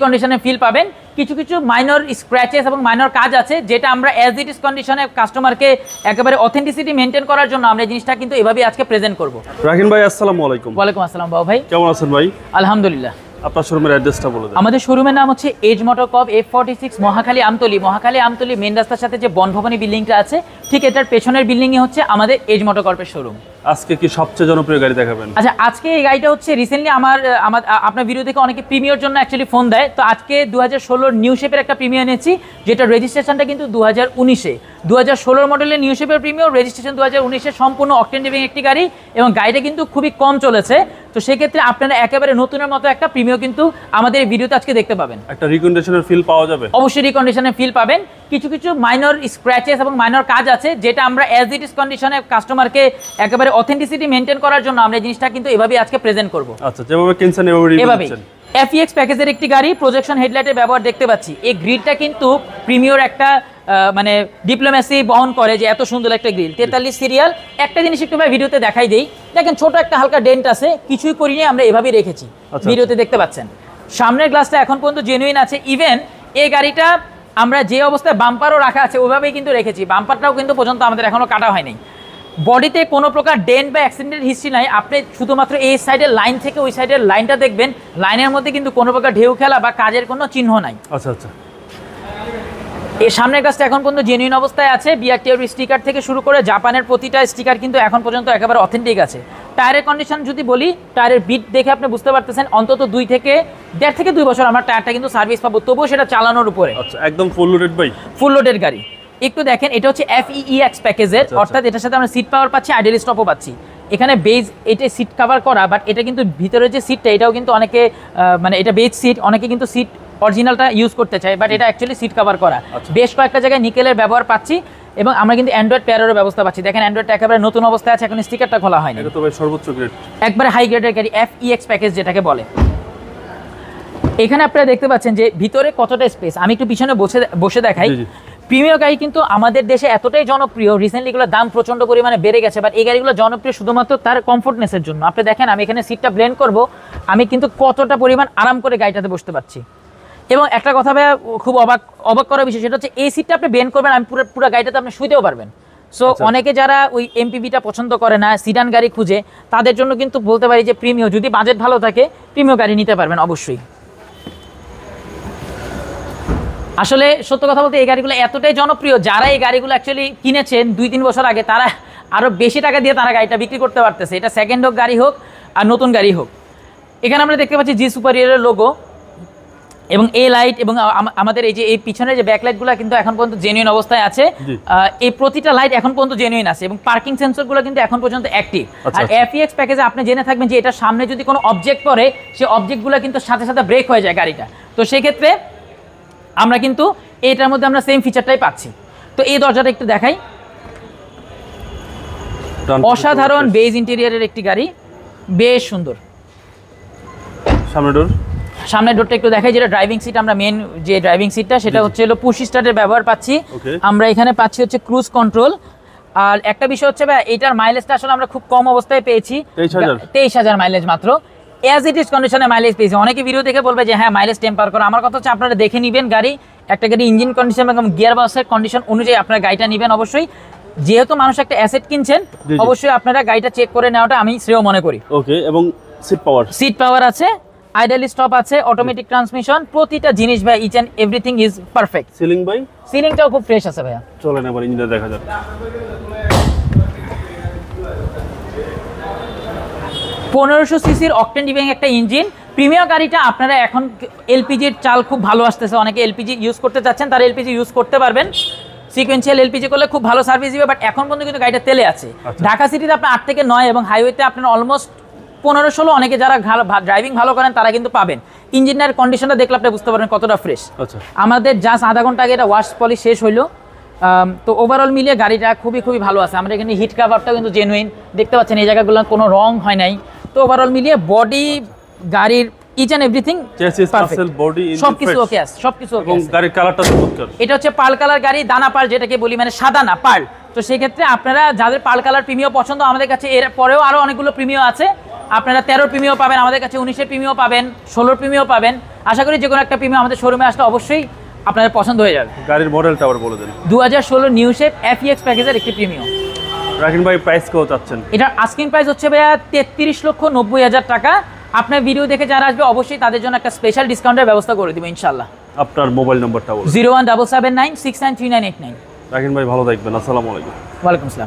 কন্ডিশনে ফিল পাবেন। কিছু কিছু মাইনর স্ক্র্যাচেস এবং মাইনর কাজ আছে যেটা আমরা অ্যাজ ইট ইজ কন্ডিশনে কাস্টমারকে একেবারে অথেন্টিসিটি মেনটেন করার জন্য আমরা এই জিনিসটা কিন্তু এভাবে আজকে প্রেজেন্ট করব। রাহিন ভাই আসসালামু আলাইকুম। ওয়ালাইকুম আসসালাম বাবু ভাই, কেমন আছেন ভাই? আলহামদুলিল্লাহ। আপনার শোরুমের অ্যাড্রেসটা বলে দেন। আমাদের শোরুমের নাম হচ্ছে Edge Motor Corp F46 Mohakhali Amtali main রাস্তার সাথে যে বনভবনী বিল্ডিংটা আছে ঠিক এটার পেছনের বিল্ডিংই হচ্ছে আমাদের এজ মোটর কর্পের শোরুম। আজকে কি সবচেয়ে জনপ্রিয় গাড়ি দেখাবেন? আচ্ছা, আজকে এই গাড়িটা হচ্ছে রিসেন্টলি আপনার ভিডিও দেখে অনেকে প্রিমিয়র জন্য অ্যাকচুয়ালি ফোন দেয়, তো আজকে 2016 নিউ শেপের একটা প্রিমিয়র এনেছি যেটা রেজিস্ট্রেশনটা কিন্তু 2019-এ 2016 মডেলের নিউ শেপের প্রিমিয়র, রেজিস্ট্রেশন 2019-এ, সম্পূর্ণ অকটেন ড্রাইভিং একটি গাড়ি এবং গাড়িটা কিন্তু খুবই কম চলেছে। তো সেক্ষেত্রে আপনারা একেবারে নতুনের মতো একটা প্রিমিয়র কিন্তু আমাদের এই ভিডিওতে আজকে দেখতে পাবেন। একটা রিকন্ডিশনের ফিল পাওয়া যাবে? অবশ্যই রিকন্ডিশনের ফিল পাবেন। কিছু কিছু মাইনর স্ক্র্যাচেস এবং মাইনর কাজ আছে যেটা আমরা অ্যাজ ইট ইজ কন্ডিশনে কাস্টমারকে একেবারে অথেন্টিসিটি মেনটেন করার জন্য আমরা এই জিনিসটা কিন্তু এভাবে আজকে প্রেজেন্ট করব। আচ্ছা, যেভাবে কিনছেন এভাবে FEX প্যাকেজের একটি গাড়ি, প্রজেকশন হেডলাইটের ব্যবহার দেখতে পাচ্ছি। এই গ্রিলটা কিন্তু প্রিমিয়র একটা মানে ডিপ্লোমেসি বহন করে যে এত সুন্দর একটা গ্রিল, 43 সিরিয়াল। একটা জিনিস একটু ভাই ভিডিওতে দেখাই দেই, দেখেন ছোট একটা হালকা ডেন্ট আছে, কিছুই করিনি, আমরা এভাবেই রেখেছি। ভিডিওতে দেখতে পাচ্ছেন সামনের গ্লাসটা এখন পর্যন্ত জেনুইন আছে। ইভেন এই গাড়িটা আমরা যে অবস্থায় বাম্পারও রাখা আছে ওইভাবেই কিন্তু রেখেছি, বাম্পারটাও কিন্তু পর্যন্ত আমাদের এখনো কাটা হয়নি। বডিতে কোনো প্রকার ডেন্ট বা অ্যাক্সিডেন্টের হিস্ট্রি নাই। আপনি শুধুমাত্র এই সাইডের লাইন থেকে ওই সাইডের লাইনটা দেখবেন, লাইনের মধ্যে কিন্তু কোনো প্রকার ঢেউ খেলা বা কাজের কোনো চিহ্ন নাই। আচ্ছা আচ্ছা, এই সামনের গাছটা এখন পর্যন্ত জেনুইন অবস্থায় আছে। বিআরটিওর স্টিকার থেকে শুরু করে জাপানের প্রতিটা স্টিকার কিন্তু এখন পর্যন্ত একেবারে অথেন্টিক আছে। টায়ারের কন্ডিশন যদি বলি, টায়ারের বিট দেখে আপনি বুঝতে পারতেছেন অন্তত 1.5 থেকে 2 বছর আমরা টায়ারটা কিন্তু সার্ভিস পাবো, তবুও সেটা চালানোর উপরে। আচ্ছা, একদম ফুল লোডেড ভাই? ফুল লোডেড গাড়ি। একটু দেখেন, এটা হচ্ছে FEX প্যাকেজের, অর্থাৎ এটার সাথে আমরা সিট পাওয়ার পাচ্ছি, আইডল স্টপও পাচ্ছি। এখানে বেজ এটা সিট কভার করা, বাট এটা কিন্তু ভিতরে যে সিটটা এটাও কিন্তু অনেকে মানে এটা বেজ সিট, অনেকে কিন্তু সিট অরিজিনালটা ইউজ করতে চায়, বাট এটা অ্যাকচুয়ালি সিট কভার করা। বেশ কয়েকটা জায়গায় নিকেলের ব্যবহার পাচ্ছি এবং আমরা কিন্তু অ্যান্ড্রয়েড পেয়ারেরও ব্যবস্থা পাচ্ছি। দেখেন অ্যান্ড্রয়েডটা একেবারে নতুন অবস্থায় আছে, এখন স্টিকারটা খোলা হয়নি। এটা তো ভাই সর্বোচ্চ গ্রেড, একবারে হাই গ্রেডের গাড়ি, FEX প্যাকেজ যেটাকে বলে। এখানে আপনারা দেখতে পাচ্ছেন যে ভিতরে কতটা স্পেস, আমি একটু পিছনে বসে দেখাই। প্রিমিয়ার গাড়ি কিন্তু আমাদের দেশে এতটাই জনপ্রিয়, রিসেন্টলি এগুলোর দাম প্রচণ্ড পরিমাণে বেড়ে গেছে, বাট এই গাড়িগুলো জনপ্রিয় শুধুমাত্র তার কমফোর্টনেসের জন্য। আপনি দেখেন আমি এখানে সিটটা ব্লেন্ড করব, আমি কিন্তু কতটা পরিমাণ আরাম করে গাড়িটাতে বসতে পারছি। এবং একটা কথা ভাইয়া খুব অবাক করার বিষয়, সেটা হচ্ছে এই সিটটা আপনি ব্লেন্ড করবেন, আমি পুরো গাড়িটাতে আপনি শুতেও পারবেন। সো অনেকে যারা ওই MPVটা পছন্দ করে না, সিডান গাড়ি খুঁজে, তাদের জন্য কিন্তু বলতে পারি যে প্রিমিয়ার, যদি বাজেট ভালো থাকে প্রিমিয়ার গাড়ি নিতে পারবেন অবশ্যই। আসলে সত্য কথা বলতে এই গাড়িগুলো এতটাই জনপ্রিয়, যারা এই গাড়িগুলো অ্যাকচুয়ালি কিনেছেন 2-3 বছর আগে, তারা আরও বেশি টাকা দিয়ে তারা গাড়িটা বিক্রি করতে পারতেছে, এটা সেকেন্ড হোক গাড়ি হোক আর নতুন গাড়ি হোক। এখানে আমরা দেখতে পাচ্ছি জি সুপারিয়রের লোগো এবং এই লাইট এবং আমাদের এই যে এই পিছনের যে ব্যাকলাইটগুলো কিন্তু এখন পর্যন্ত জেনুইন অবস্থায় আছে। এই প্রতিটা লাইট এখন পর্যন্ত জেনুইন আছে এবং পার্কিং সেন্সরগুলো কিন্তু এখন পর্যন্ত অ্যাক্টিভ। আর FEX প্যাকেজে আপনি জেনে থাকবেন যে এটা সামনে যদি কোনো অবজেক্ট পড়ে, সেই অবজেক্টগুলো কিন্তু সাথে সাথে ব্রেক হয়ে যায় গাড়িটা। তো সেক্ষেত্রে আমরা কিন্তু এটার মধ্যে আমরা সেম ফিচারটাই পাচ্ছি। তো এই দরজাটা একটু দেখাই, অসাধারণ বেজ ইন্টেরিয়রের একটি গাড়ি, বেশ সুন্দর। সামনের ডোরটা একটু দেখাই, যেটা ড্রাইভিং সিট, আমরা মেন যে ড্রাইভিং সিটটা সেটা হচ্ছে হলো পুশ স্টার্টের ব্যবহার পাচ্ছি। আমরা এখানে পাচ্ছি হচ্ছে ক্রুজ কন্ট্রোল। আর একটা বিষয় হচ্ছে ভাই, এটার মাইলেজটা আসলে আমরা খুব কম অবস্থায় পেয়েছি, 23,000 মাইলেজ মাত্র। অ্যাজ ইট ইজ কন্ডিশনে মাইলেজ পেয়েছি। অনেকে ভিডিও দেখে বলবে যে হ্যাঁ মাইলেজ টেম্পার করো, আমার কথা হচ্ছে আপনারা দেখে নেবেন গাড়ি, একটা গাড়ি ইঞ্জিন কন্ডিশন এবং গিয়ার বক্সের কন্ডিশন অনুযায়ী আপনারা গাড়িটা নেবেন অবশ্যই। যেহেতু মানুষ একটা অ্যাসেট কিনছেন, অবশ্যই আপনারা গাড়িটা চেক করে নেওয়াটা আমি শ্রেয় মনে করি। ওকে, এবং সিট পাওয়ার আছে, আইডল স্টপ আছে, অটোমেটিক ট্রান্সমিশন, প্রতিটা জিনিস ভাই each and everything is perfect. সিলিংটাও খুব ফ্রেশ আছে ভাইয়া। চলেন এবার ইঞ্জিনটা দেখা যাক। 1500 সিসির অকটেন ড্রাইভিং একটা ইঞ্জিন। প্রিমিয়ার গাড়িটা আপনারা এখন এলপিজির চাল খুব ভালো আসতেছে, অনেকে এলপিজি ইউজ করতে চাচ্ছেন, তারা এলপিজি ইউজ করতে পারবেন। সিকোয়েন্সিয়াল এলপিজি করলে খুব ভালো সার্ভিস দিবে, বাট এখন পর্যন্ত কিন্তু গাড়িটা তেলে আছে। ঢাকা সিটিতে আপনার 8 থেকে 9 এবং হাইওয়েতে আপনার অলমোস্ট 15-16, অনেকে যারা ড্রাইভিং ভালো করেন তারা কিন্তু পাবেন। ইঞ্জিনের কন্ডিশনটা দেখলে আপনি বুঝতে পারবেন কতটা ফ্রেশ। আমাদের জাস্ট আধা ঘন্টা আগে এটা ওয়াশ পলিশ শেষ হইলো। তো ওভারঅল মিলিয়ে গাড়িটা খুবই ভালো আছে। আমরা এখানে হিট কাভারটাও কিন্তু জেনুইন দেখতে পাচ্ছেন, এই জায়গাগুলো কোনো রং হয় নাই। তো ওভারঅল মিলিয়ে বডি, গাড়ির ইচ এন্ড এভরিথিং সবকিছু ওকে আছে, সবকিছু ওকে আছে। গাড়ির কালারটা চমৎকার, এটা হচ্ছে পার্ল কালার গাড়ি, দানা পার্ল যেটাকে বলি, মানে সাদা না পার্ল। তো সেই ক্ষেত্রে আপনারা যাদের পার্ল কালার প্রিমিয়ার পছন্দ, আমাদের কাছে এর পরেও আরো অনেকগুলো প্রিমিয়ার আছে। আপনারা 13 প্রিমিয়ার পাবেন আমাদের কাছে, 19 প্রিমিয়ার পাবেন, 16 প্রিমিয়ার পাবেন। আশা করি যে কোনো একটা প্রিমিয়াম আমাদের শোরুমে আসলে অবশ্যই আপনাদের পছন্দ হয়ে যাবে। গাড়ির মডেলটা আবার বলে দেন। 2016 নিউ শেপ FEX প্যাকেজের একটি প্রিমিয়াম। রাকিন ভাই প্রাইস কত চাচ্ছেন? এটার আস্কিং প্রাইস হচ্ছে ভাইয়া 33,90,000 টাকা। আপনার ভিডিও দেখে যারা আসবে অবশ্যই তাদের জন্য একটা স্পেশাল ডিসকাউন্টের ব্যবস্থা করে দিব ইনশাআল্লাহ। আপনার মোবাইল নাম্বারটা বলুন। 01779693989। রাকিন ভাই ভালো থাকবেন, আসসালামু আলাইকুম। ওয়ালাইকুম আসসালাম।